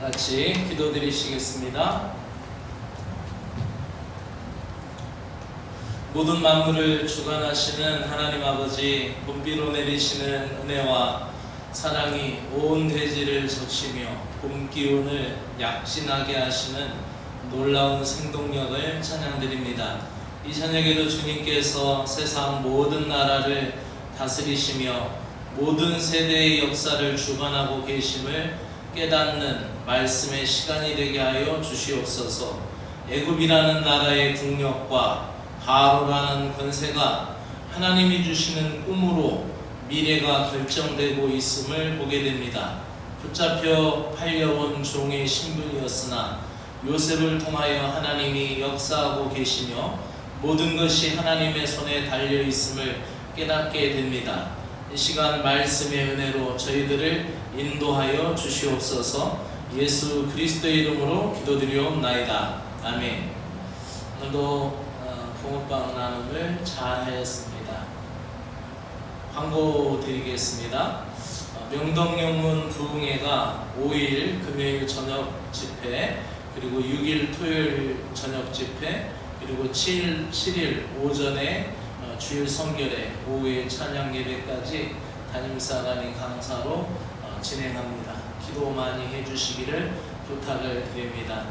같이 기도드리시겠습니다. 모든 만물을 주관하시는 하나님 아버지, 봄비로 내리시는 은혜와 사랑이 온 대지를 적시며 봄 기운을 약진하게 하시는 놀라운 생동력을 찬양드립니다. 이 저녁에도 주님께서 세상 모든 나라를 다스리시며 모든 세대의 역사를 주관하고 계심을 깨닫는 말씀의 시간이 되게 하여 주시옵소서. 애굽이라는 나라의 국력과 바로라는 권세가 하나님이 주시는 꿈으로 미래가 결정되고 있음을 보게 됩니다. 붙잡혀 팔려온 종의 신분이었으나 요셉을 통하여 하나님이 역사하고 계시며 모든 것이 하나님의 손에 달려 있음을 깨닫게 됩니다. 이 시간 말씀의 은혜로 저희들을 인도하여 주시옵소서. 예수 그리스도의 이름으로 기도드리옵나이다. 아멘. 오늘도 붕어빵 나눔을 잘 하였습니다. 광고 드리겠습니다. 명덕영문 부흥회가 5일 금요일 저녁 집회, 그리고 6일 토요일 저녁 집회, 그리고 7일 오전에 주일 성결회, 오후에 찬양 예배까지 담임사 간의 강사로 진행합니다. 기도 많이 해주시기를 부탁을 드립니다.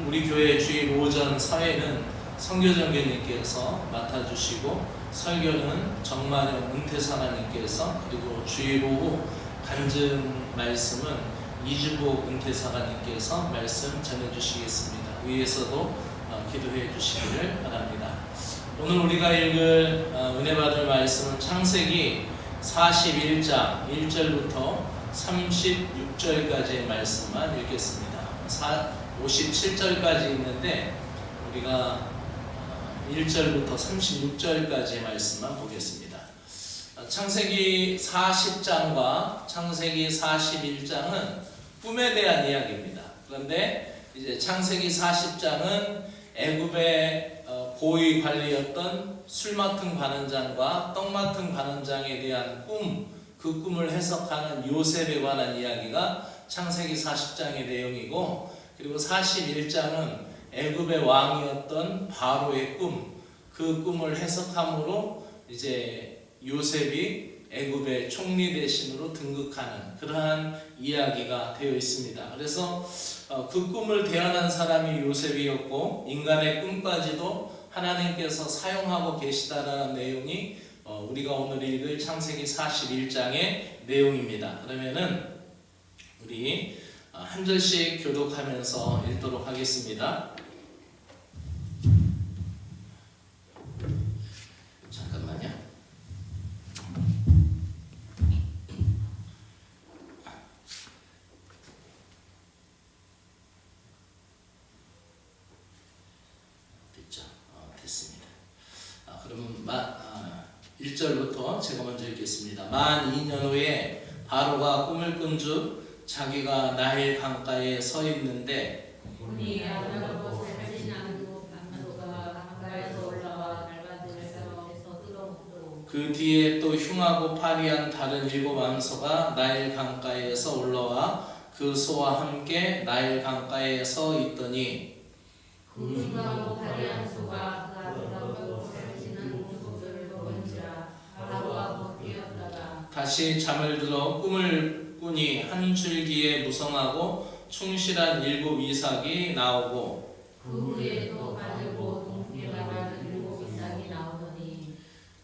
우리 교회 주일 오전 사회는 성교정교님께서 맡아주시고, 설교는 정만영 은퇴사관님께서, 그리고 주일 오후 간증 말씀은 이주복 은퇴사관님께서 말씀 전해주시겠습니다. 위에서도 기도해 주시기를 바랍니다. 오늘 우리가 읽을 은혜 받을 말씀은 창세기 41장 1절부터 36절까지의 말씀만 읽겠습니다. 57절까지 있는데 우리가 1절부터 36절까지의 말씀만 보겠습니다. 창세기 40장과 창세기 41장은 꿈에 대한 이야기입니다. 그런데 이제 창세기 40장은 애굽의 고위 관리였던 술 맡은 관원장과 떡 맡은 관원장에 대한 그 꿈을 해석하는 요셉에 관한 이야기가 창세기 40장의 내용이고, 그리고 41장은 애굽의 왕이었던 바로의 그 꿈을 해석함으로 이제 요셉이 애굽의 총리 대신으로 등극하는 그러한 이야기가 되어 있습니다. 그래서 그 꿈을 대언한 사람이 요셉이었고, 인간의 꿈까지도 하나님께서 사용하고 계시다라는 내용이 우리가 오늘 읽을 창세기 41장의 내용입니다. 그러면은 우리 한 절씩 교독하면서 읽도록 하겠습니다. 잠깐만요. 됐죠? 됐습니다. 그러면 1절부터 제가 먼저 읽겠습니다. 만 2년 후에 바로가 꿈을 꾼즉 자기가 나일 강가에 서 있는데 그 뒤에 또 흉하고 파리한 다른 7 암소가 나일 강가에서 올라와 그 소와 함께 나일 강가에 서 있더니 그 흉하고 파리한 소가 그가 돌아보고 살찌는 모습을 보은지라 바로가 곧 깨었다가 다시 잠을 들어 꿈을 꾸니 한 줄기에 무성하고 충실한 7 이삭이 나오고 그 후에 또 가늘고 동풍에 나가는 7 이삭이 나오더니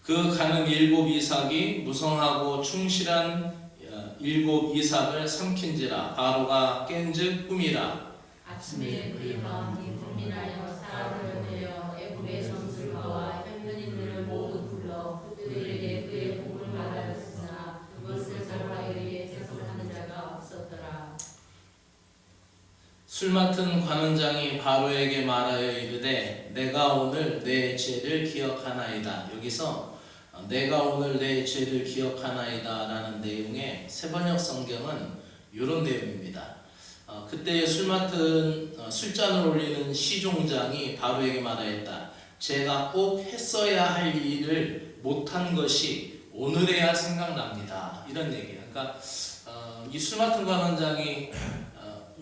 그 가는 7 이삭이 무성하고 충실한 7 이삭을 삼킨지라 바로가 깬즉 꿈이라. 아침에 그의 마음이 불민하여 사람을 보내어 애굽의 점술가와 현면인들을 모두 불러 그들에게 그의 복을 말하였으나 그것을 살라에 의해 해석하는 자가 없었더라. 술 맡은 관원장이 바로에게 말하여 이르되 내가 오늘 내 죄를 기억하나이다. 여기서 내가 오늘 내 죄를 기억하나이다 라는 내용의 세번역 성경은 이런 내용입니다. 그때 술 맡은 술잔을 올리는 시종장이 바로에게 말하였다. 제가 꼭 했어야 할 일을 못한 것이 오늘에야 생각납니다. 이런 얘기예요. 그러니까 이 술 맡은 관원장이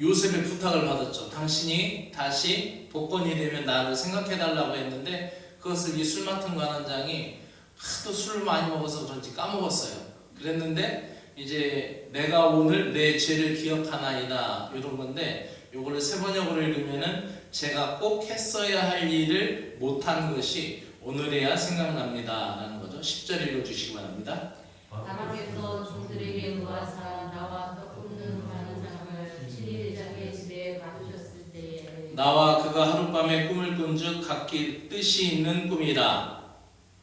요셉의 부탁을 받았죠. 당신이 다시 복권이 되면 나를 생각해달라고 했는데 그것을 이 술 맡은 관원장이 하도 술을 많이 먹어서 그런지 까먹었어요. 그랬는데 이제 내가 오늘 내 죄를 기억하나이다 이런 건데 요거를 세번역으로 읽으면은 제가 꼭 했어야 할 일을 못한 것이 오늘에야 생각납니다 라는 거죠. 10절 읽어주시기 바랍니다. 바로께서 종들에게 노하사 나와 떡 굽는 관원장을 7일 자기의 집에 가두셨을 때에 나와 그가 하룻밤에 꿈을 꾼즉 각기 뜻이 있는 꿈이라.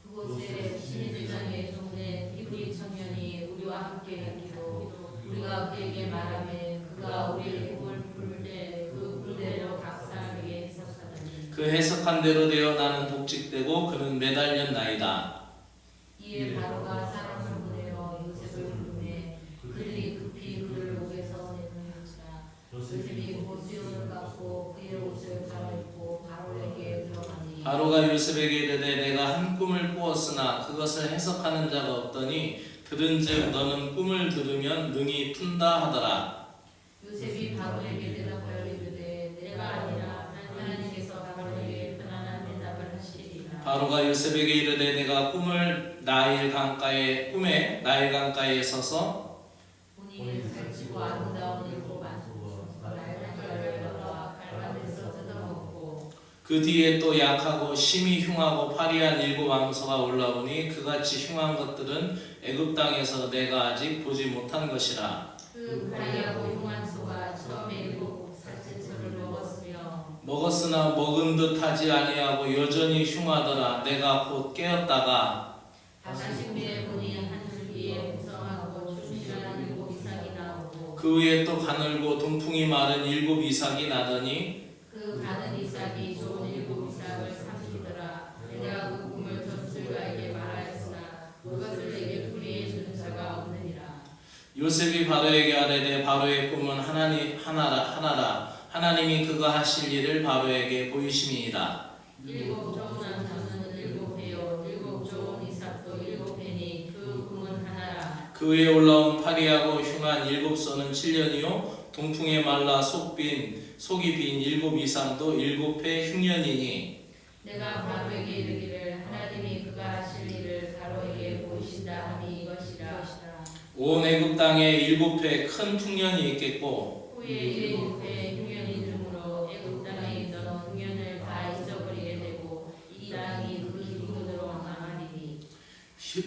그곳에 신의주장의 종된 히브리 청년이 우리와 함께 있기로 우리가 그에게 말하매 그가 우리의 꿈을 풀 때 그 꿀대로 각 사람에게 해석하더니 그 해석한 대로 되어 나는 복직되고 그는 매달렸나이다. 이에 바로가 사람을 보내어 요셉을 부르매 그들이 급히 그를 옥에서 내놓은지라 요셉이 곧 수염을 깎고 그의 옷을 갈아입고 바로에게 들어가니 바로가 요셉에게 이르되 내가 한 꿈을 꾸었으나 그것을 해석하는 자가 없더니 들은즉 너는 꿈을 들으면 능히 푼다 하더라. 요셉이 바로에게 대답하여 이르되 내가 아니라 하나님께서 바로에게 편안한 대답을 하시리라. 바로가 요셉에게 이르되 내가 꿈에 나일 강가에 서서 본인이 살찌고 아름다운 일곱 날간뼈를 얻어 갈반에서 뜯어먹고 그 뒤에 또 약하고 심히 흉하고 파리한 7왕소가 올라오니 그같이 흉한 것들은 애굽 땅에서 내가 아직 보지 못한 것이라. 그 파리하고 흉한 소가 처음에 일곱 살찐소를 먹었으나 먹은 듯 하지 아니하고 여전히 흉하더라. 내가 곧 깨었다가 다시미에 보니 한 줄기에 무성하고 충실한 일곱 이삭이 나오고 그 위에 또 가늘고 동풍이 마른 7 이삭이 나더니 그 가는 이삭이 좋은 일곱 이삭을 삼키더라. 내가 그 꿈을 전술가에게 말하였으나 그것을 내게 풀이해 주는 자가 없느니라. 요셉이 바로에게 아뢰되 바로의 꿈은 하나라. 하나님이 그가 하실 일을 바로에게 보이심이니라. 일곱 조운한 자는 일곱 해요. 일곱 조운 이삭도 일곱 해니 그 꿈은 하나라. 그 위에 올라온 파리하고 흉한 7소는 7년이요 동풍에 말라 속이 빈 7 이상도 7해 흉년이니 내가 바로에게 이르기를 하나님이 그가 하실 일을 바로에게 보이신다 하니 이것이라. 온 애굽 땅에 7해 큰 풍년이 있겠고 후에 이에 6회 흉년이 들므로 애굽 땅에 있던 흉년을 다 잊어버리게 되고 이 땅이 그 기근으로 망하리니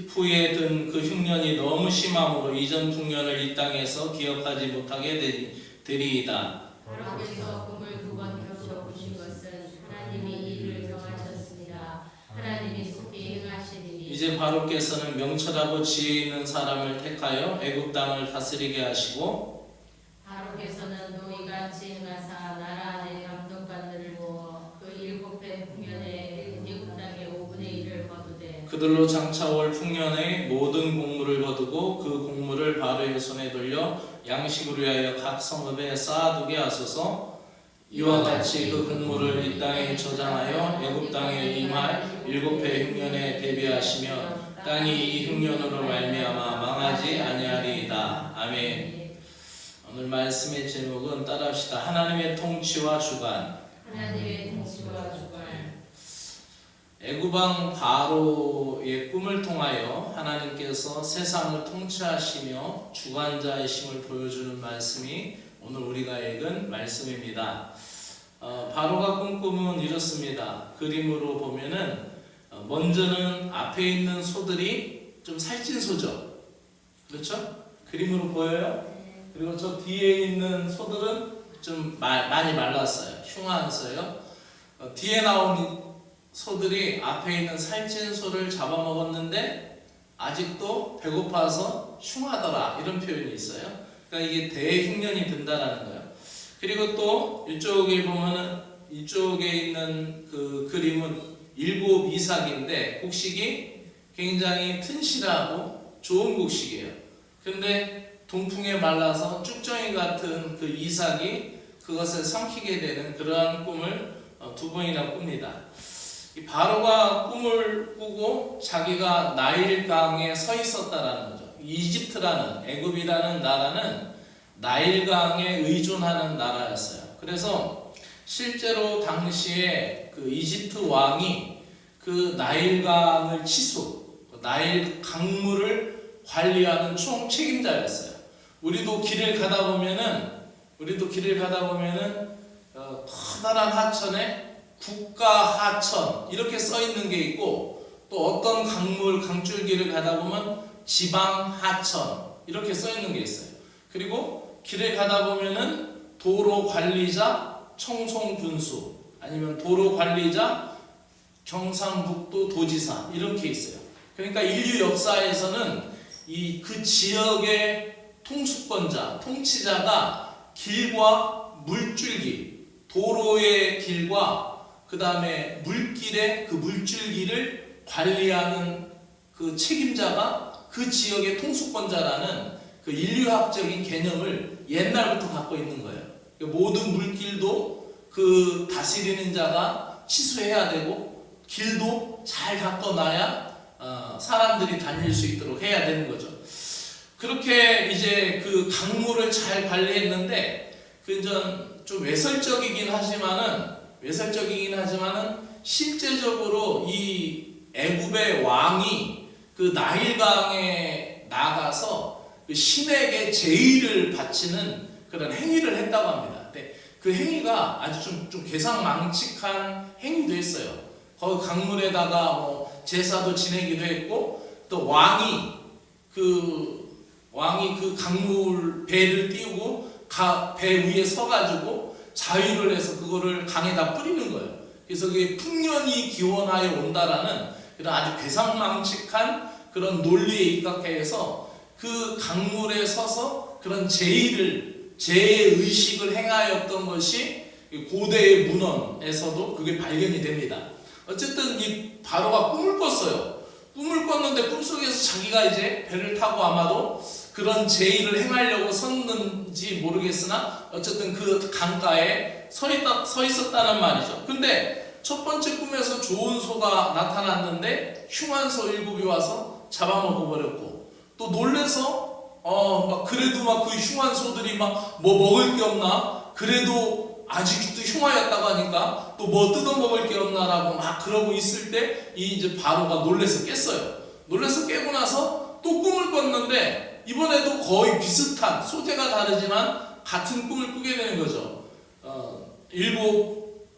후에 든 그 흉년이 너무 심함으로 이전 풍년을 이 땅에서 기억하지 못하게 되리이다. 바로께서 꿈을 2번 겹쳐 보신 것은 하나님이 이 일을 정하셨습니다. 하나님이 속히 행하시리니 이제 바로께서는 명철하고 지혜 있는 사람을 택하여 애굽 땅을 다스리게 하시고 바로께서는 너희같이 행하사 나라 안에 감독관들을 모아 그 7회 풍년에 애굽 땅의 5분의 1을 거두되 그들로 장차 올 풍년의 모든 곡물을 거두고 그 곡물을 바로의 손에 돌려 양식으로 위하여 각 성읍에 쌓아두게 하소서. 이와 같이 그 곡물을 이 땅에 저장하여 애굽 땅에 임할 7해 흉년에 대비하시며 땅이 이 흉년으로 말미암아 망하지 아니하리이다. 아멘. 오늘 말씀의 제목은 따라합시다. 하나님의 통치와 주관. 하나님의 통치와 주관 애굽왕 바로의 꿈을 통하여 하나님께서 세상을 통치하시며 주관자이심을 보여주는 말씀이 오늘 우리가 읽은 말씀입니다. 바로가 꾼 꿈은 이렇습니다. 그림으로 보면은 먼저는 앞에 있는 소들이 좀 살찐 소죠. 그렇죠? 그림으로 보여요? 그리고 저 뒤에 있는 소들은 좀 많이 말랐어요. 흉한 소요. 뒤에 나온 소들이 앞에 있는 살찐 소를 잡아먹었는데 아직도 배고파서 흉하더라 이런 표현이 있어요. 그러니까 이게 대흉년이 든다라는 거예요. 그리고 또 이쪽에 보면은 이쪽에 있는 그 그림은 7 이삭인데 곡식이 굉장히 튼실하고 좋은 곡식이에요. 근데 동풍에 말라서 쭉정이 같은 그 이삭이 그것을 삼키게 되는 그러한 꿈을 2번이나 꿉니다. 이 바로가 꿈을 꾸고 자기가 나일강에 서 있었다라는 거죠. 이집트라는 애굽이라는 나라는 나일강에 의존하는 나라였어요. 그래서 실제로 당시에 그 이집트 왕이 그 나일강을 나일 강물을 관리하는 총 책임자였어요. 우리도 길을 가다 보면은 커다란 하천에 국가 하천 이렇게 써 있는 게 있고, 또 어떤 강줄기를 가다 보면 지방 하천 이렇게 써 있는 게 있어요. 그리고 길을 가다 보면은 도로 관리자 청송군수, 아니면 도로 관리자 경상북도 도지사 이렇게 있어요. 그러니까 인류 역사에서는 그 지역의 통수권자, 통치자가 길과 물줄기, 도로의 길과 그 다음에 물길의 그 물줄기를 관리하는 그 책임자가 그 지역의 통수권자라는 그 인류학적인 개념을 옛날부터 갖고 있는 거예요. 모든 물길도 그 다스리는 자가 치수해야 되고, 길도 잘 가꿔놔야 사람들이 다닐 수 있도록 해야 되는 거죠. 그렇게 이제 그 강물을 잘 관리했는데, 좀 외설적이긴 하지만은 실제적으로 이 애굽의 왕이 그 나일강에 나가서 그 신에게 제의를 바치는 그런 행위를 했다고 합니다. 근데 그 행위가 아주 좀 괴상망측한 행위도 했어요. 거기 강물에다가 뭐 제사도 지내기도 했고, 또 왕이 그 강물 배를 띄우고 배 위에 서가지고 자위를 해서 그거를 강에다 뿌리는 거예요. 그래서 그게 풍년이 기원하여 온다라는 그런 아주 괴상망측한 그런 논리에 입각해서 그 강물에 서서 그런 제의식을 행하였던 것이 고대의 문헌에서도 그게 발견이 됩니다. 어쨌든 이 바로가 꿈을 꿨어요. 꿈을 꿨는데 꿈속에서 자기가 이제 배를 타고 아마도 그런 제의를 행하려고 섰는지 모르겠으나 어쨌든 그 강가에 서 있었다는 말이죠. 근데 첫 번째 꿈에서 좋은 소가 나타났는데 흉한 소 7이 와서 잡아먹어 버렸고, 또 놀래서 그래도 막 그 흉한 소들이 막 뭐 먹을 게 없나, 그래도 아직도 흉하였다고 하니까 또 뭐 뜯어 먹을 게 없나라고 막 그러고 있을 때 이제 바로가 놀래서 깼어요. 놀래서 깨고 나서 또 꿈을 꿨는데 이번에도 거의 비슷한, 소재가 다르지만 같은 꿈을 꾸게 되는 거죠. 7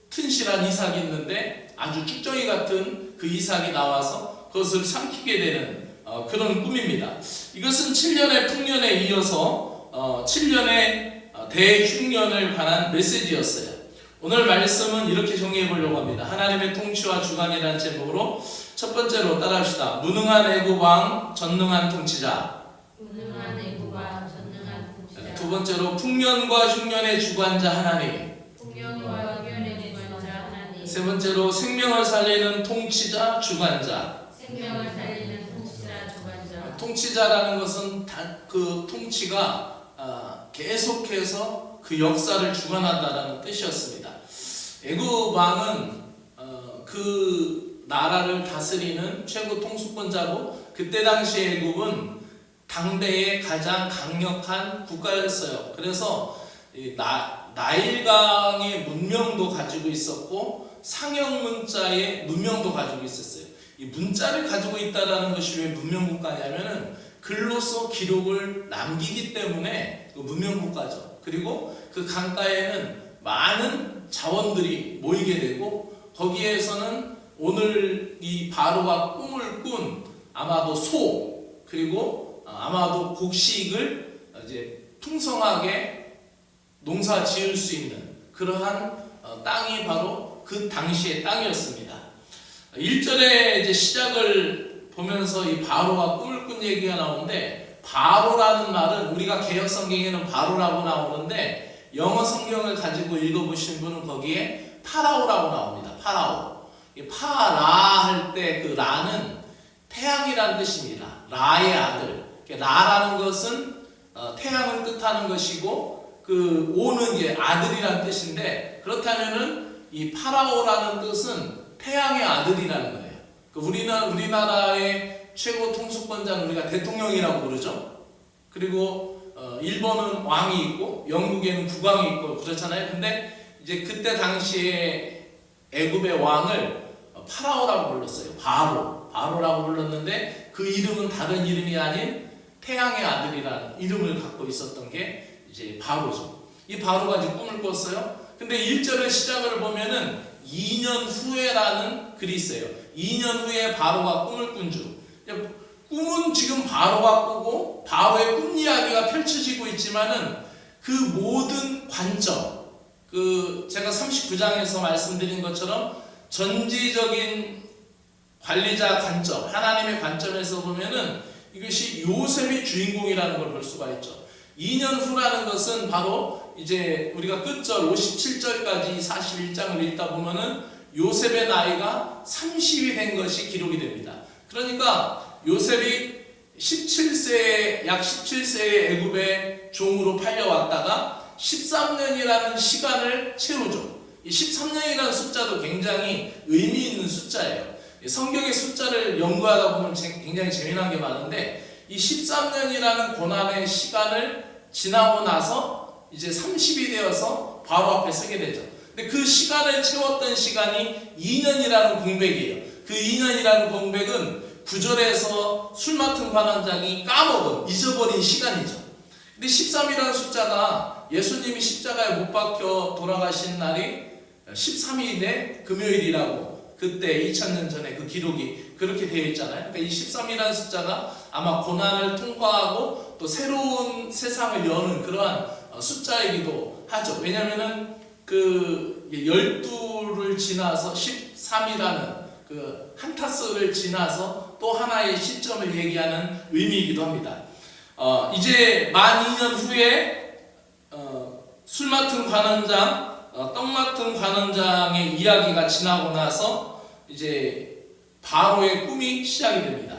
튼실한 이삭이 있는데 아주 쭉정이 같은 그 이삭이 나와서 그것을 삼키게 되는 그런 꿈입니다. 이것은 7년의 풍년에 이어서 7년의 대흉년을 관한 메시지였어요. 오늘 말씀은 이렇게 정리해 보려고 합니다. 하나님의 통치와 주관이라는 제목으로 첫 번째로 따라합시다. 무능한 애굽 왕, 전능한 통치자. 두 번째로 풍년과 흉년의 주관자 하나님. 세 번째로 생명을 살리는 통치자, 주관자. 통치자라는 것은 그 통치가 계속해서 그 역사를 주관한다는 뜻이었습니다. 애굽 왕은 그 나라를 다스리는 최고 통수권자고, 그때 당시 애굽은 당대의 가장 강력한 국가였어요. 그래서 나일강의 문명도 가지고 있었고 상형 문자의 가지고 있었어요. 이 문자를 가지고 있다라는 것이 왜 문명국가냐면은 글로써 기록을 남기기 때문에 그 문명국가죠. 그리고 그 강가에는 많은 자원들이 모이게 되고, 거기에서는 오늘 이 바로가 꿈을 꾼 아마도 소, 그리고 아마도 곡식을 이제 풍성하게 농사 지을 수 있는 그러한 땅이 바로 그 당시의 땅이었습니다. 1절의 이제 시작을 보면서 이 바로가 꿈을 꾼 얘기가 나오는데, 바로라는 말은 우리가 개역 성경에는 바로라고 나오는데 영어 성경을 가지고 읽어보신 분은 거기에 파라오라고 나옵니다. 파라오. 파라 할 때 그 라는 태양이라는 뜻입니다. 라의 아들. 라라는 것은 태양을 뜻하는 것이고, 그 오는 게 아들이라는 뜻인데, 그렇다면은 이 파라오라는 뜻은 태양의 아들이라는 거예요. 우리나라의 최고 통수권자는 우리가 대통령이라고 부르죠. 그리고 일본은 왕이 있고 영국에는 국왕이 있고 그렇잖아요. 근데 이제 그때 당시에 애굽의 왕을 파라오라고 불렀어요. 바로라고 불렀는데 그 이름은 다른 이름이 아닌 태양의 아들이라는 이름을 갖고 있었던 게 이제 바로죠. 이 바로가 이제 꿈을 꿨어요. 근데 1절의 시작을 보면은 2년 후에라는 글이 있어요. 2년 후에 바로가 꿈을 꾼 줄. 꿈은 지금 바로가 꾸고 바로의 꿈 이야기가 펼쳐지고 있지만은 그 모든 관점, 제가 39장에서 말씀드린 것처럼 전지적인 관리자 관점, 하나님의 관점에서 보면은 이것이 요셉이 주인공이라는 걸 볼 수가 있죠. 2년 후라는 것은 바로 이제 우리가 끝절 57절까지 41장을 읽다 보면은 요셉의 나이가 30이 된 것이 기록이 됩니다. 그러니까 요셉이 약 17세의 애굽의 종으로 팔려왔다가 13년이라는 시간을 채우죠. 이 13년이라는 숫자도 굉장히 의미 있는 숫자예요. 성경의 숫자를 연구하다 보면 굉장히 재미난 게 많은데 이 13년이라는 고난의 시간을 지나고 나서 이제 30이 되어서 바로 앞에 서게 되죠. 근데 그 시간을 채웠던 시간이 2년이라는 공백이에요. 그 2년이라는 공백은 9절에서 술 맡은 관원장이 잊어버린 시간이죠. 근데 13이라는 숫자가 예수님이 십자가에 못 박혀 돌아가신 날이 13일의 금요일이라고 그때 2000년 전에 그 기록이 그렇게 되어 있잖아요. 그러니까 이 13이라는 숫자가 아마 고난을 통과하고 또 새로운 세상을 여는 그러한 숫자이기도 하죠. 왜냐하면은 그 12를 지나서 13이라는 그 한타스를 지나서 또 하나의 시점을 얘기하는 의미이기도 합니다. 이제 만 2년 후에 술 맡은 관원장, 떡 맡은 관원장의 이야기가 지나고 나서 이제 바로의 꿈이 시작이 됩니다.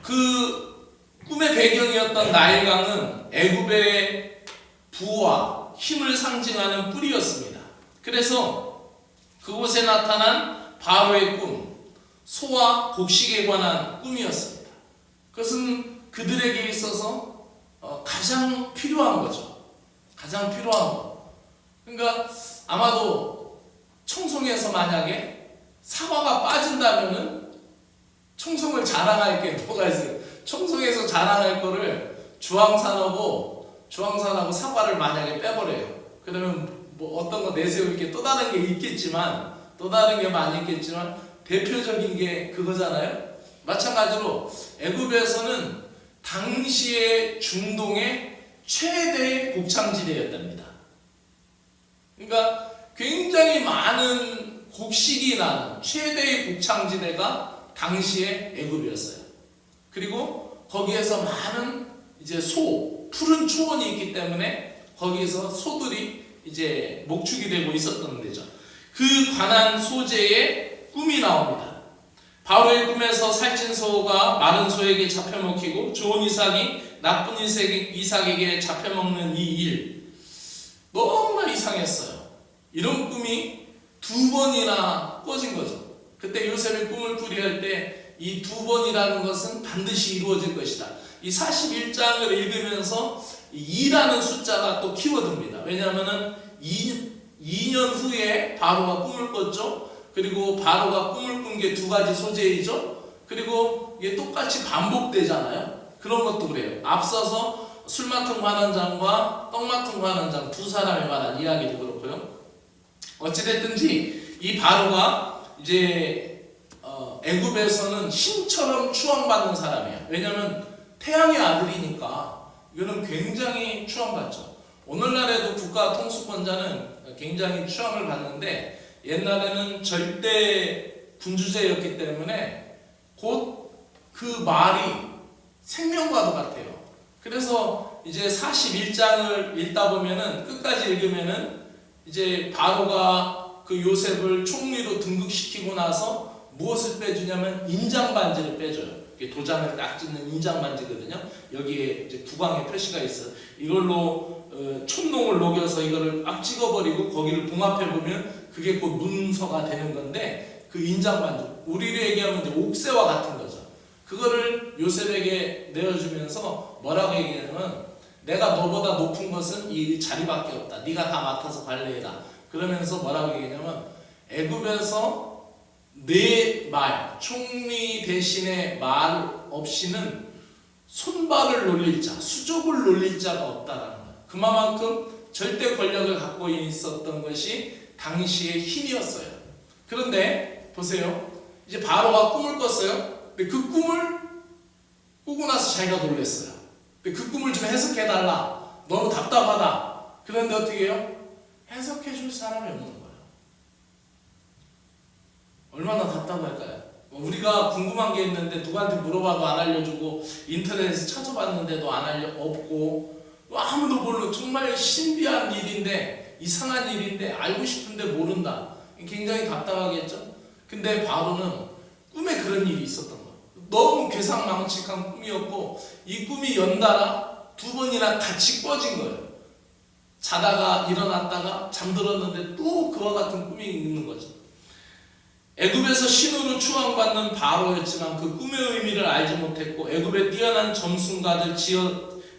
그 꿈의 배경이었던 나일강은 애굽의 부와 힘을 상징하는 뿔이었습니다. 그래서 그곳에 나타난 바로의 꿈, 소와 곡식에 관한 꿈이었습니다. 그것은 그들에게 있어서 가장 필요한 거죠. 가장 필요한 거. 그러니까 아마도 청송에서 만약에 사과가 빠진다면은 청송을 자랑할 게 뭐가 있어요? 청송에서 자랑할 거를 주황산하고 사과를 만약에 빼버려요. 그러면 뭐 어떤 거 내세울 게 또 다른 게 있겠지만 또 다른 게 많이 있겠지만 대표적인 게 그거잖아요. 마찬가지로 애굽에서는 당시의 중동의 최대의 곡창지대였답니다. 그러니까 굉장히 많은 곡식이 나는 최대의 곡창지대가 당시의 애굽이었어요. 그리고 거기에서 많은 이제 푸른 초원이 있기 때문에 거기에서 소들이 이제 목축이 되고 있었던 데죠. 그 관한 소재의 꿈이 나옵니다. 바로의 꿈에서 살찐 소가 마른 소에게 잡혀먹히고 좋은 이삭이 나쁜 이삭에게 잡혀먹는 이 일, 너무나 이상했어요. 이런 꿈이 2번이나 꿔진 거죠. 그때 요셉이 꿈을 꾸리할 때 이 2번이라는 것은 반드시 이루어질 것이다. 이 41장을 읽으면서 2라는 숫자가 또 키워드입니다. 왜냐하면은 2년 후에 바로가 꿈을 꿨죠. 그리고 바로가 꿈을 꾼 게 2가지 소재이죠. 그리고 이게 똑같이 반복되잖아요. 그런 것도 그래요. 앞서서 술 맡은 관원장과 떡 맡은 관원장 두 사람에 관한 이야기도 그렇고요. 어찌됐든지 이 바로가 이제 애굽에서는 신처럼 추앙받는 사람이에요. 왜냐하면 태양의 아들이니까 이거는 굉장히 추앙받죠. 오늘날에도 국가 통수권자는 굉장히 추앙을 받는데 옛날에는 절대 군주제였기 때문에 곧 그 말이 생명과도 같아요. 그래서 이제 41장을 읽다 보면은 끝까지 읽으면은 이제 바로가 그 요셉을 총리로 등극시키고 나서 무엇을 빼주냐면 인장반지를 빼줘요. 도장을 딱 찍는 인장반지거든요. 여기에 이제 국왕의 표시가 있어요. 이걸로 촛농을 녹여서 이거를 딱 찍어버리고 거기를 봉합해 보면 그게 곧 문서가 되는 건데 그 인장반지, 우리로 얘기하면 이제 옥새와 같은 거죠. 그거를 요셉에게 내어주면서 뭐라고 얘기하냐면 내가 너보다 높은 것은 이 자리밖에 없다. 네가 다 맡아서 관리해라. 그러면서 뭐라고 얘기하냐면 애굽에서 내 말, 총리 대신에 말 없이는 손발을 놀릴 자, 수족을 놀릴 자가 없다라는 거예요. 그만큼 절대 권력을 갖고 있었던 것이 당시의 힘이었어요. 그런데 보세요. 이제 바로가 꿈을 꿨어요. 근데 그 꿈을 꾸고 나서 자기가 놀랐어요. 근데 그 꿈을 좀 해석해달라. 너무 답답하다. 그런데 어떻게 해요? 해석해줄 사람이 없는 거예요. 얼마나 답답할까요? 우리가 궁금한 게 있는데 누구한테 물어봐도 안 알려주고 인터넷에서 찾아봤는데도 없고 아무도 모르는 정말 신비한 일인데 이상한 일인데 알고 싶은데 모른다. 굉장히 답답하겠죠? 근데 바로는 꿈에 그런 일이 있었던 거예요. 너무 괴상망측한 꿈이었고 이 꿈이 연달아 2번이나 같이 꿔진 거예요. 자다가 일어났다가 잠들었는데 또 그와 같은 꿈이 있는 거죠. 애굽에서 신으로 추앙받는 바로였지만 그 꿈의 의미를 알지 못했고 애굽의 뛰어난 점순가들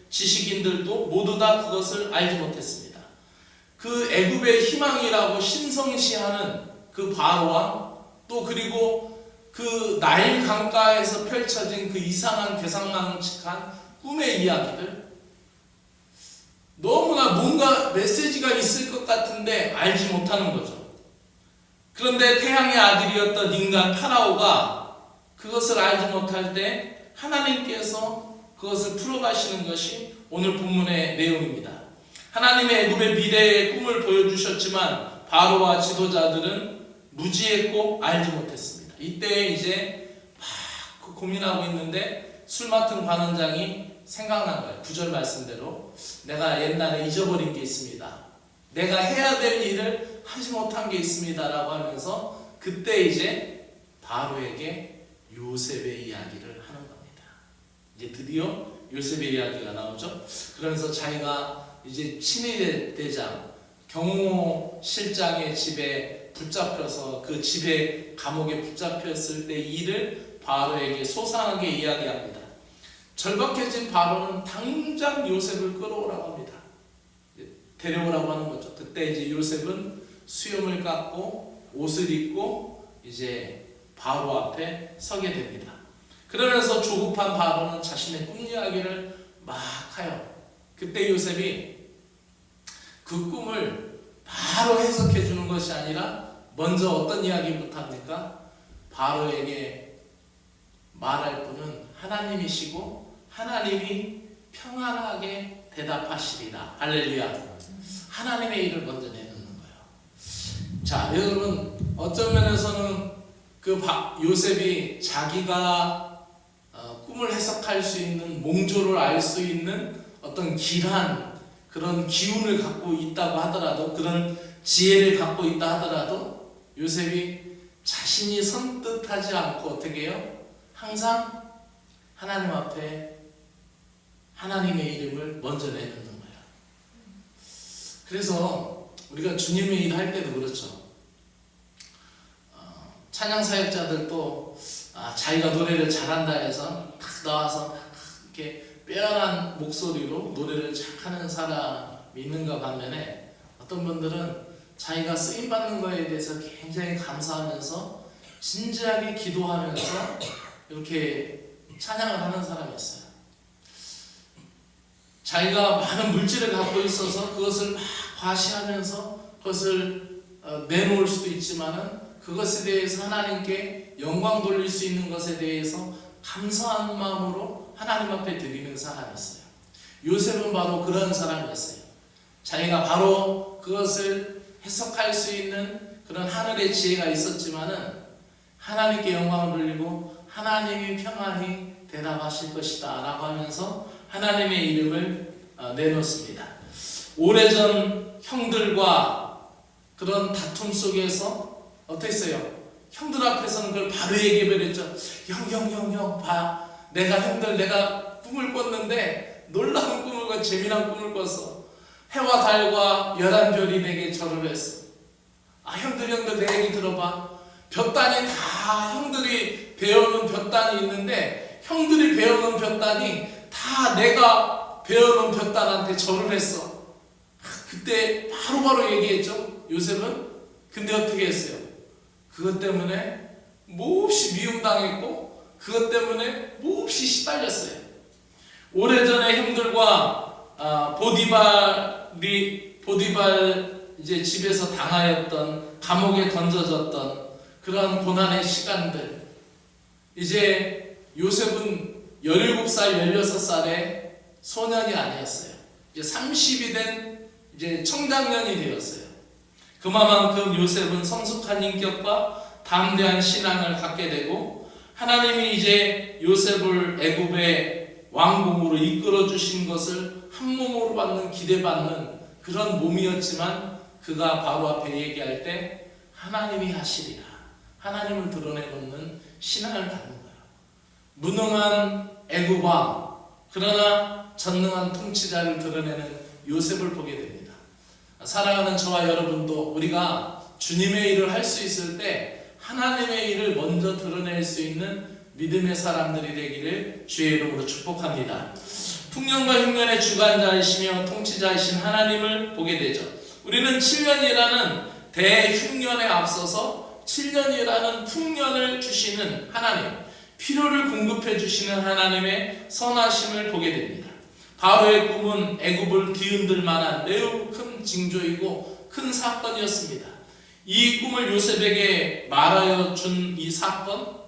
지식인들도 모두 다 그것을 알지 못했습니다. 그 애굽의 희망이라고 신성시하는 그 바로와 또 그리고 그 나일 강가에서 펼쳐진 그 이상한 괴상망측한 꿈의 이야기들 너무나 뭔가 메시지가 있을 것 같은데 알지 못하는 거죠. 그런데 태양의 아들이었던 인간 파라오가 그것을 알지 못할 때 하나님께서 그것을 풀어가시는 것이 오늘 본문의 내용입니다. 하나님의 애굽의 미래의 꿈을 보여주셨지만 바로와 지도자들은 무지했고 알지 못했습니다. 이때 이제 막 고민하고 있는데 술 맡은 관원장이 생각난 거예요. 9절 말씀대로 내가 옛날에 잊어버린 게 있습니다. 내가 해야 될 일을 하지 못한 게 있습니다 라고 하면서 그때 이제 바로에게 요셉의 이야기를 하는 겁니다. 이제 드디어 요셉의 이야기가 나오죠. 그러면서 자기가 이제 친위 대장 경호 실장의 집에 붙잡혀서 그 집에 감옥에 붙잡혔을 때 일을 바로에게 소상하게 이야기합니다. 절박해진 바로는 당장 요셉을 끌어오라고 합니다. 데려오라고 하는 거죠. 그때 이제 요셉은 수염을 깎고 옷을 입고 이제 바로 앞에 서게 됩니다. 그러면서 조급한 바로는 자신의 꿈 이야기를 막 하여 그때 요셉이 그 꿈을 바로 해석해 주는 것이 아니라 먼저 어떤 이야기부터 합니까? 바로에게 말할 분은 하나님이시고 하나님이 평안하게 대답하시리라. 할렐루야. 하나님의 일을 먼저 내놓는 거예요. 자, 여러분 어떤 면에서는 그 요셉이 자기가 꿈을 해석할 수 있는 몽조를 알 수 있는 어떤 길한 그런 기운을 갖고 있다고 하더라도 그런 지혜를 갖고 있다 하더라도 요셉이 자신이 선뜻하지 않고 어떻게 해요? 항상 하나님 앞에 하나님의 이름을 먼저 내놓는 거예요. 그래서 우리가 주님의 일 할 때도 그렇죠. 찬양 사역자들도 자기가 노래를 잘한다 해서 탁 나와서 이렇게 빼어난 목소리로 노래를 잘 하는 사람이 있는가 반면에 어떤 분들은 자기가 쓰임받는 거에 대해서 굉장히 감사하면서 진지하게 기도하면서 이렇게 찬양을 하는 사람이 있어요. 자기가 많은 물질을 갖고 있어서 그것을 막 과시하면서 그것을 내놓을 수도 있지만은 그것에 대해서 하나님께 영광 돌릴 수 있는 것에 대해서 감사한 마음으로 하나님 앞에 드리는 사람이 있어요. 요셉은 바로 그런 사람이었어요. 자기가 바로 그것을 해석할 수 있는 그런 하늘의 지혜가 있었지만은 하나님께 영광을 돌리고 하나님이 평안히 대답하실 것이다 라고 하면서 하나님의 이름을 내놓습니다. 오래전 형들과 그런 다툼 속에서 어떻게 했어요? 형들 앞에서는 그걸 바로 얘기해버렸죠. 형 봐, 내가 꿈을 꿨는데 놀라운 꿈을 꿨, 재미난 꿈을 꿨어. 해와 달과 11별이 내게 절을 했어. 형들 내 얘기 들어봐. 볕단이 다 형들이 배우는 볕단이 있는데 형들이 베어놓은 볕단이 다 내가 베어놓은 볕단한테 절을 했어. 그때 바로바로 얘기했죠, 요셉은. 근데 어떻게 했어요? 그것 때문에 몹시 미움당했고 그것 때문에 몹시 시달렸어요. 오래전에 형들과 보디발 이제 집에서 당하였던, 감옥에 던져졌던 그런 고난의 시간들. 이제 요셉은 17살, 16살의 소년이 아니었어요. 이제 30이 된 이제 청장년이 되었어요. 그만큼 요셉은 성숙한 인격과 담대한 신앙을 갖게 되고, 하나님이 이제 요셉을 애굽의 왕궁으로 이끌어 주신 것을 한 몸으로 받는, 기대받는 그런 몸이었지만, 그가 바로 앞에 얘기할 때 하나님이 하시리라, 하나님을 드러내놓는 신앙을 갖는 거예요. 무능한 애굽 왕, 그러나 전능한 통치자를 드러내는 요셉을 보게 됩니다. 사랑하는 저와 여러분도 우리가 주님의 일을 할 수 있을 때 하나님의 일을 먼저 드러낼 수 있는 믿음의 사람들이 되기를 주의 이름으로 축복합니다. 풍년과 흉년의 주관자이시며 통치자이신 하나님을 보게 되죠. 우리는 7년이라는 대흉년에 앞서서 7년이라는 풍년을 주시는 하나님, 필요를 공급해 주시는 하나님의 선하심을 보게 됩니다. 바로의 꿈은 애굽을 뒤흔들 만한 매우 큰 징조이고 큰 사건이었습니다. 이 꿈을 요셉에게 말하여 준 이 사건,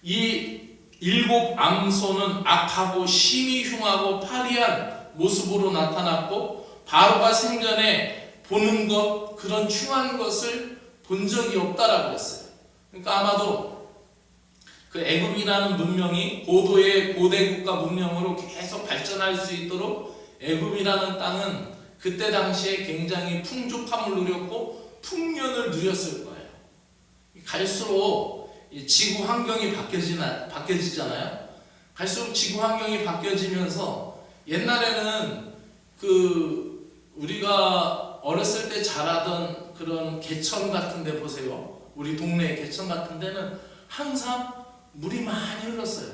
이 7 암소는 악하고 심히 흉하고 파리한 모습으로 나타났고, 바로가 생전에 보는 것, 그런 흉한 것을 본 적이 없다라고 했어요. 그러니까 아마도 그 애굽이라는 문명이 고도의 고대 국가 문명으로 계속 발전할 수 있도록 애굽이라는 땅은 그때 당시에 굉장히 풍족함을 누렸고 풍년을 누렸을 거예요. 갈수록 지구 환경이 바뀌어지잖아요. 갈수록 지구 환경이 바뀌어지면서, 옛날에는 우리가 어렸을 때 자라던 그런 개천 같은 데 보세요. 우리 동네 개천 같은 데는 항상 물이 많이 흘렀어요.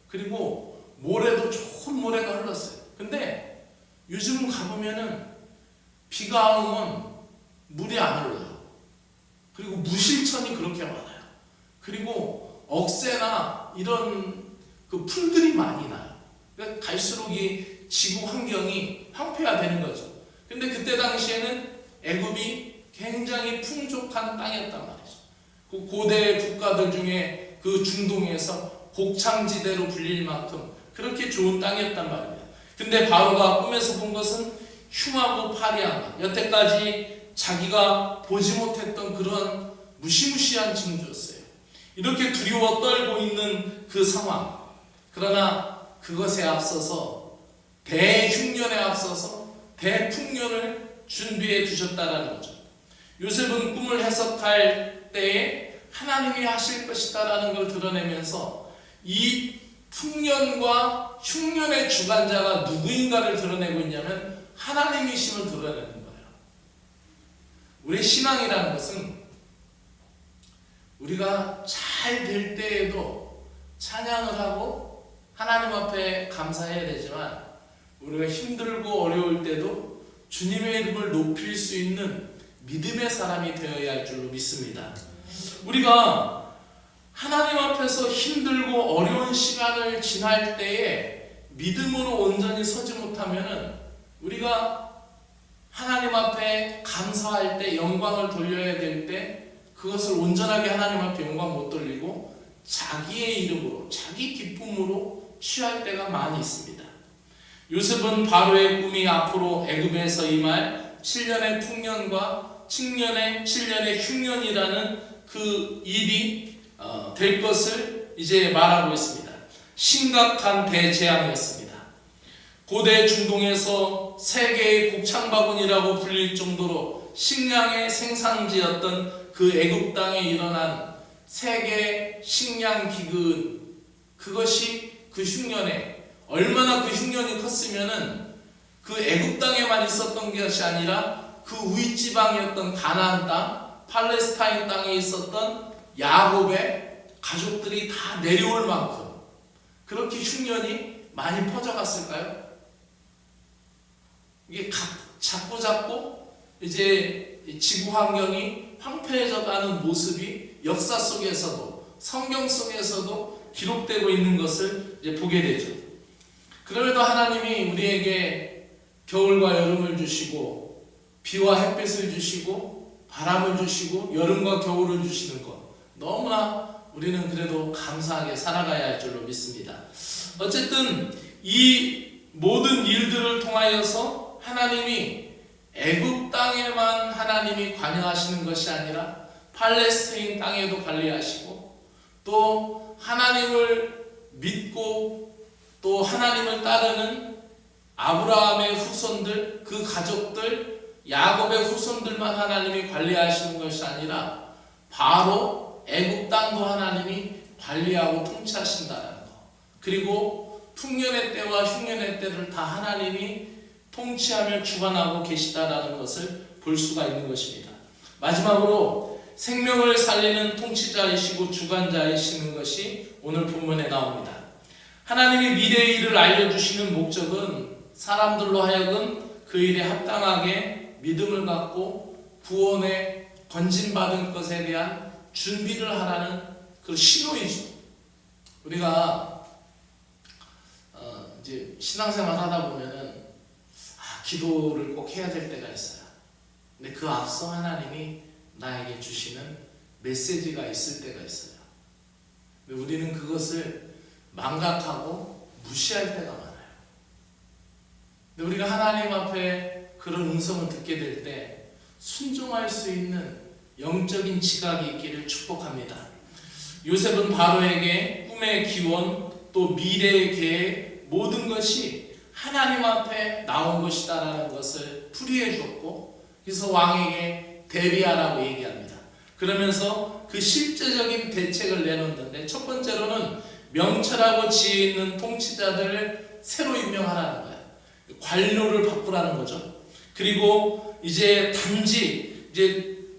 그리고 모래도 좋은 모래가 흘렀어요. 근데 요즘 가보면은 비가 안 오면 물이 안 흘러요. 그리고 무실천이 그렇게 많아요. 그리고 억새나 이런 그 풀들이 많이 나요. 그러니까 갈수록 이 지구 환경이 황폐화되는 거죠. 근데 그때 당시에는 애굽이 굉장히 풍족한 땅이었단 말이죠. 그 고대 국가들 중에 그 중동에서 곡창지대로 불릴 만큼 그렇게 좋은 땅이었단 말입니다. 근데 바로가 꿈에서 본 것은 흉하고 파리한 것, 여태까지 자기가 보지 못했던 그런 무시무시한 징조였어요. 이렇게 두려워 떨고 있는 그 상황, 그러나 그것에 앞서서 대흉년에 앞서서 대풍년을 준비해 두셨다라는 거죠. 요셉은 꿈을 해석할 때에 하나님이 하실 것이다라는 걸 드러내면서 이 풍년과 흉년의 주관자가 누구인가를 드러내고 있냐면 하나님이심을 드러내는 거예요. 우리 신앙이라는 것은 우리가 잘 될 때에도 찬양을 하고 하나님 앞에 감사해야 되지만, 우리가 힘들고 어려울 때도 주님의 이름을 높일 수 있는 믿음의 사람이 되어야 할 줄로 믿습니다. 우리가 하나님 앞에서 힘들고 어려운 시간을 지날 때에 믿음으로 온전히 서지 못하면은, 우리가 하나님 앞에 감사할 때, 영광을 돌려야 될 때 그것을 온전하게 하나님 앞에 영광 못 돌리고 자기의 이름으로, 자기 기쁨으로 취할 때가 많이 있습니다. 요셉은 바로의 꿈이 앞으로 애굽에서 임할 7년의 풍년과 7년의 흉년이라는 그 일이 될 것을 이제 말하고 있습니다. 심각한 대재앙이었습니다. 고대 중동에서 세계의 곡창바구니라고 불릴 정도로 식량의 생산지였던 그 애굽 땅에 일어난 세계 식량 기근, 그것이 그 흉년에, 얼마나 그 흉년이 컸으면은 그 애굽 땅에만 있었던 것이 아니라 그 윗지방이었던 가나안 땅, 팔레스타인 땅에 있었던 야곱의 가족들이 다 내려올 만큼, 그렇게 흉년이 많이 퍼져갔을까요? 이게 자꾸 이제 지구 환경이 황폐해져 가는 모습이 역사 속에서도 성경 속에서도 기록되고 있는 것을 이제 보게 되죠. 그럼에도 하나님이 우리에게 겨울과 여름을 주시고 비와 햇빛을 주시고 바람을 주시고 여름과 겨울을 주시는 것, 너무나 우리는 그래도 감사하게 살아가야 할 줄로 믿습니다. 어쨌든 이 모든 일들을 통하여서 하나님이 애굽 땅에만 하나님이 관여하시는 것이 아니라 팔레스타인 땅에도 관리하시고, 또 하나님을 믿고 또 하나님을 따르는 아브라함의 후손들, 그 가족들, 야곱의 후손들만 하나님이 관리하시는 것이 아니라 바로 애굽 땅도 하나님이 관리하고 통치하신다는 것, 그리고 풍년의 때와 흉년의 때를 다 하나님이 통치하며 주관하고 계시다라는 것을 볼 수가 있는 것입니다. 마지막으로 생명을 살리는 통치자이시고 주관자이시는 것이 오늘 본문에 나옵니다. 하나님이 미래의 일을 알려주시는 목적은 사람들로 하여금 그 일에 합당하게 믿음을 갖고 구원에 건진받은 것에 대한 준비를 하라는 그 신호이죠. 우리가 이제 신앙생활 하다 보면은 기도를 꼭 해야 될 때가 있어요. 근데 그 앞서 하나님이 나에게 주시는 메시지가 있을 때가 있어요. 근데 우리는 그것을 망각하고 무시할 때가 많아요. 근데 우리가 하나님 앞에 그런 음성을 듣게 될 때 순종할 수 있는 영적인 지각이 있기를 축복합니다. 요셉은 바로에게 꿈의 기원 또 미래의 계획 모든 것이 하나님 앞에 나온 것이다라는 것을 풀이해 주었고, 그래서 왕에게 대비하라고 얘기합니다. 그러면서 그 실제적인 대책을 내놓는데, 첫 번째로는 명철하고 지혜 있는 통치자들을 새로 임명하라는 거예요. 관료를 바꾸라는 거죠. 그리고 이제 단지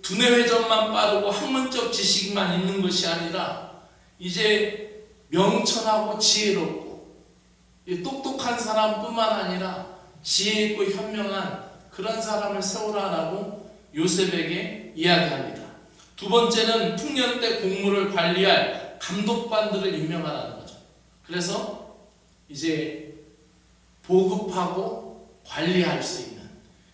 두뇌 회전만 빠르고 학문적 지식만 있는 것이 아니라 이제 명철하고 지혜롭고 똑똑한 사람뿐만 아니라 지혜 있고 현명한 그런 사람을 세우라라고 요셉에게 이야기합니다. 두 번째는 풍년 때 곡물을 관리할 감독관들을 임명하라는 거죠. 그래서 이제 보급하고 관리할 수 있는,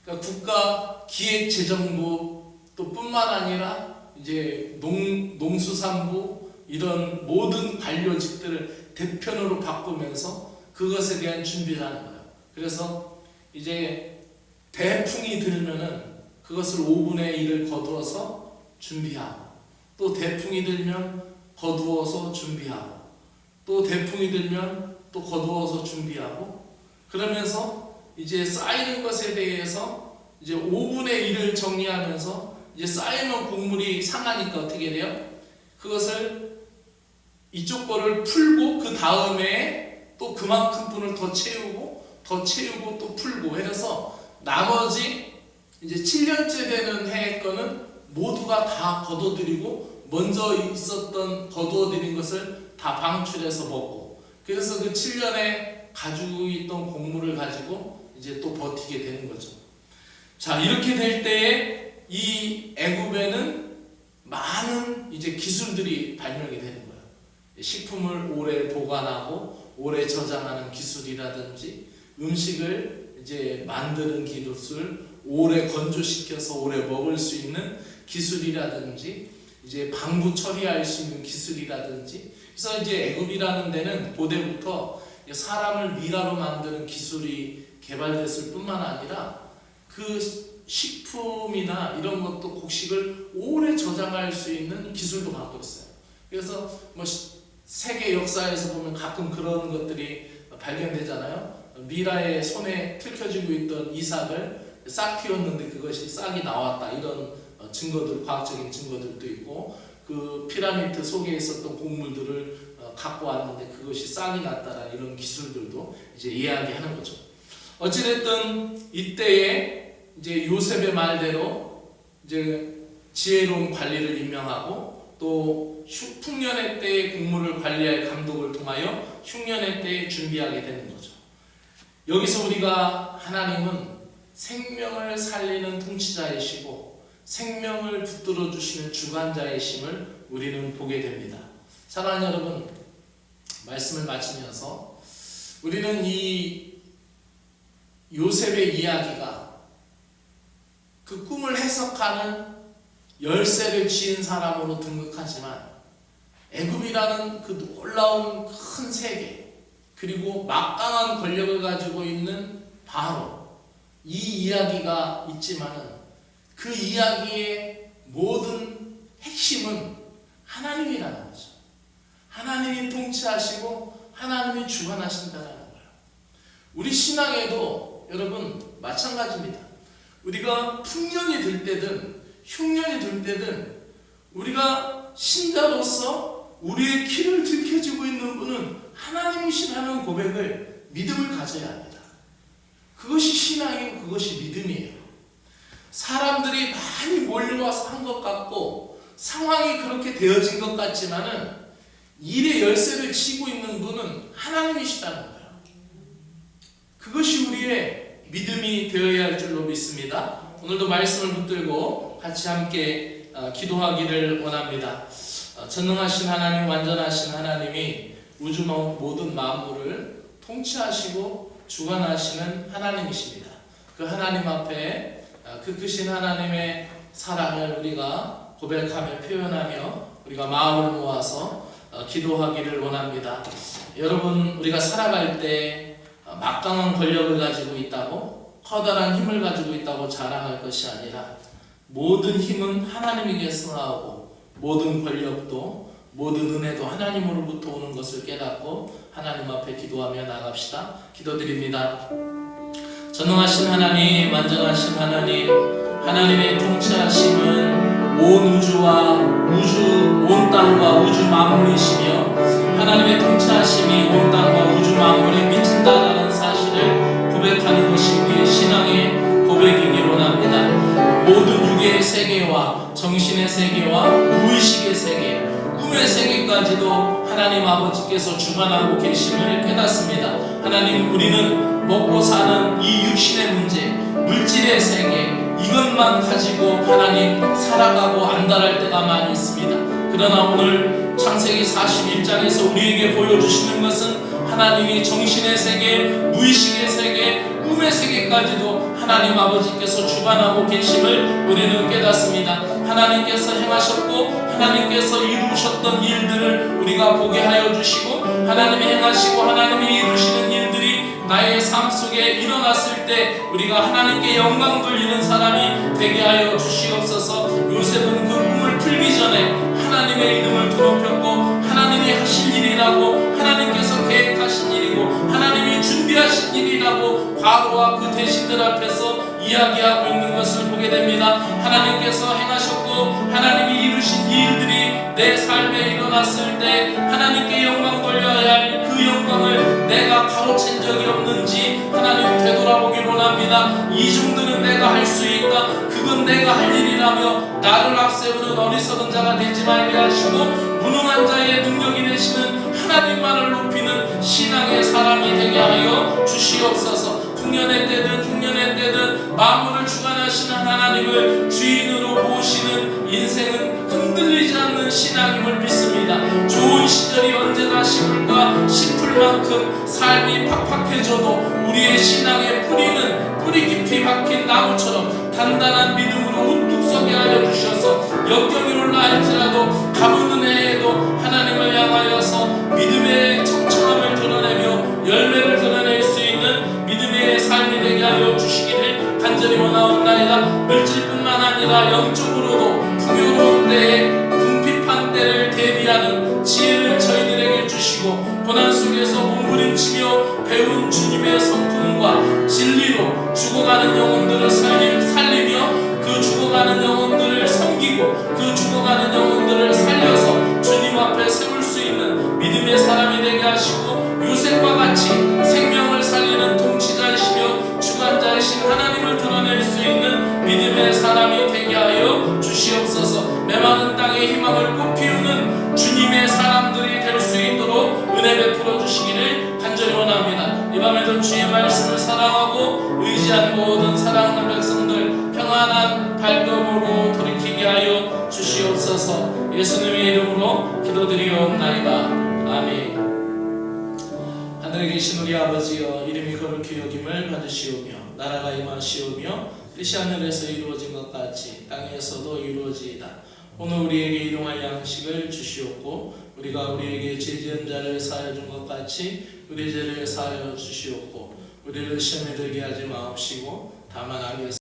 그러니까 국가 기획재정부 또 뿐만 아니라 이제 농수산부 이런 모든 관료직들을 대편으로 바꾸면서 그것에 대한 준비를 하는 거예요. 그래서 이제 대풍이 들면은 그것을 5분의 1을 거두어서 준비하고, 또 대풍이 들면 거두어서 준비하고, 또 대풍이 들면 또 거두어서 준비하고, 그러면서 이제 쌓이는 것에 대해서 이제 5분의 1을 정리하면서 이제 쌓이면 곡물이 상하니까 어떻게 돼요? 그것을 이쪽 거를 풀고 그 다음에 또 그만큼 분을 더 채우고 또 풀고 해서 나머지 이제 7년째 되는 해 거는 모두가 다 거둬들이고 먼저 있었던 거두어들인 것을 다 방출해서 먹고, 그래서 그 7년에 가지고 있던 곡물을 가지고 이제 또 버티게 되는 거죠. 자, 이렇게 될 때에 이 애굽에는 많은 이제 기술들이 발명이 되는 거예요. 식품을 오래 보관하고 오래 저장하는 기술이라든지, 음식을 이제 만드는 기술, 오래 건조시켜서 오래 먹을 수 있는 기술이라든지, 이제 방부 처리할 수 있는 기술이라든지. 그래서 이제 애굽이라는 데는 고대부터 사람을 미라로 만드는 기술이 개발됐을 뿐만 아니라 그 식품이나 이런 것도 곡식을 오래 저장할 수 있는 기술도 갖고 있어요. 그래서 뭐 세계 역사에서 보면 가끔 그런 것들이 발견되잖아요. 미라의 손에 틀켜지고 있던 이삭을 싹 틔웠는데 그것이 싹이 나왔다, 이런 증거들, 과학적인 증거들도 있고, 그 피라미드 속에 있었던 곡물들을 갖고 왔는데 그것이 싹이 났다라, 이런 기술들도 이제 이야기하는 거죠. 어찌됐든 이때에 이제 요셉의 말대로 이제 지혜로운 관리를 임명하고 또 풍년의 때의 국물을 관리할 감독을 통하여 흉년의 때에 준비하게 되는 거죠. 여기서 우리가 하나님은 생명을 살리는 통치자이시고 생명을 붙들어 주시는 주관자이심을 우리는 보게 됩니다. 사랑하는 여러분, 말씀을 마치면서 우리는 이 요셉의 이야기가 그 꿈을 해석하는 열쇠를 쥐은 사람으로 등극하지만 애굽이라는 그 놀라운 큰 세계, 그리고 막강한 권력을 가지고 있는 바로, 이 이야기가 있지만은 그 이야기의 모든 핵심은 하나님이라는 거죠. 하나님이 통치하시고 하나님이 주관하신다는 거예요. 우리 신앙에도 여러분 마찬가지입니다. 우리가 풍년이 들 때든 흉년이 들 때든 우리가 신자로서 우리의 길을 들켜지고 있는 분은 하나님이시라는 고백을, 믿음을 가져야 합니다. 그것이 신앙이고 그것이 믿음이에요. 사람들이 많이 몰려와서 한 것 같고 상황이 그렇게 되어진 것 같지만은 일의 열쇠를 쥐고 있는 분은 하나님이시다는 거예요. 그것이 우리의 믿음이 되어야 할 줄로 믿습니다. 오늘도 말씀을 붙들고 같이 함께 기도하기를 원합니다. 전능하신 하나님, 완전하신 하나님이 우주 모든 만물을 통치하시고 주관하시는 하나님이십니다. 그 하나님 앞에 그 크신 하나님의 사랑을 우리가 고백하며 표현하며 우리가 마음을 모아서 기도하기를 원합니다. 여러분, 우리가 살아갈 때 막강한 권력을 가지고 있다고, 커다란 힘을 가지고 있다고 자랑할 것이 아니라 모든 힘은 하나님에게서 나오고 모든 권력도 모든 은혜도 하나님으로부터 오는 것을 깨닫고 하나님 앞에 기도하며 나갑시다. 기도드립니다. 전능하신 하나님, 완전하신 하나님, 하나님의 통치하심은 온 우주와 온 땅과 우주 만물이시며 하나님의 통치하심이 온 땅과 우주 만물에 미친다라는 사실을 고백하는 것이 우리의 신앙의 고백이기로 합니다. 모든 육의 세계와 정신의 세계와 무의식의 세계, 꿈의 세계까지도 하나님 아버지께서 주관하고 계심을 깨닫습니다. 하나님, 우리는 먹고 사는 이 육신의 문제, 물질의 세계, 이것만 가지고 하나님 살아가고 안달할 때가 많이 있습니다. 그러나 오늘 창세기 41장에서 우리에게 보여주시는 것은 하나님이 정신의 세계, 무의식의 세계, 꿈의 세계까지도 하나님 아버지께서 주관하고 계심을 우리는 깨닫습니다. 하나님께서 행하셨고 하나님께서 이루셨던 일들을 우리가 보게 하여 주시고, 하나님이 행하시고 하나님이 이루시는 일들이 나의 삶 속에 일어났을 때 우리가 하나님께 영광 돌리는 사람이 되게 하여 주시옵소서. 요셉은 그 꿈을 풀기 전에 하나님의 이름을 드높였고 하나님이 하신 일이라고, 하나님께서 계획하신 일이고 하나님이 준비하신 일이라고 바로와 그 대신들 앞에서 이야기하고 있는 것을 보게 됩니다. 하나님께서 행하셨고 하나님이 이루신 일들이 내 삶에 일어났을 때 하나님께 영광 돌려야 할 그 영광을 내가 가로챈 적이 없는지 하나님 되돌아보기로 합니다. 이 정도는 내가 할 수 있다, 그건 내가 할 일이라며 나를 앞세우는 어리석은 자가 되지 말게 하시고 무능한 자의 능력이 되시는 하나님만을 높이는 신앙의 사람이 되게 하여 주시옵소서. 풍년의 때든 흉년의 때든 만물을 주관하시는 하나님을 주인으로 모시는 인생은 흔들리지 않는 신앙임을 믿습니다. 좋은 시절이 언제나 싶을 만큼 삶이 팍팍해져도 우리의 신앙의 뿌리는 뿌리 깊이 박힌 나무처럼 단단한 믿음으로 우뚝 서게 하여 주셔서 역경이 올라 할지라도 가뭄은 해에도 하나님을 향하여서 믿음의 청청함을 드러내며 열매를 드러낼 수 있는 믿음의 삶이 되게 하여 주시기를 간절히 원하옵나이다. 물질뿐만 아니라 영적으로도 풍요로운 때에 궁핍한 때를 대비하는 지혜를 저희들에게 주시고, 고난 속에서 몸부림치며 배운 주님의 성품과 진리로 죽어가는 영혼들을 살리며 그 죽어가는 영혼들을 섬기고 그 죽어가는 영혼들을 살려서 주님 앞에 세울 수 있는 믿음의 사람이 되게 하시고, 요셉과 같이 생명을 살리는 통치자이시며 주관자이신 하나님을 드러낼 수 있는 믿음의 사람이 되게 하여 주시옵소서. 메마른 땅에 희망을 꽃피우는 은혜 베풀어 주시기를 간절히 원합니다. 이 밤에도 주의 말씀을 사랑하고 의지한 모든 사랑하는 백성들 평안한 발걸음으로 돌이키게 하여 주시옵소서. 예수님의 이름으로 기도드리옵나이다. 아멘. 하늘에 계신 우리 아버지여, 이름이 거룩히 여김을 받으시오며 나라가 임하시오며 뜻이 하늘에서 이루어진 것 같이 땅에서도 이루어지이다. 오늘 우리에게 일용할 양식을 주시옵고 우리가 우리에게 죄지은 자를 사하여 준 것 같이 우리 죄를 사하여 주시옵고 우리를 시험에 들게 하지 마옵시고 다만 악에서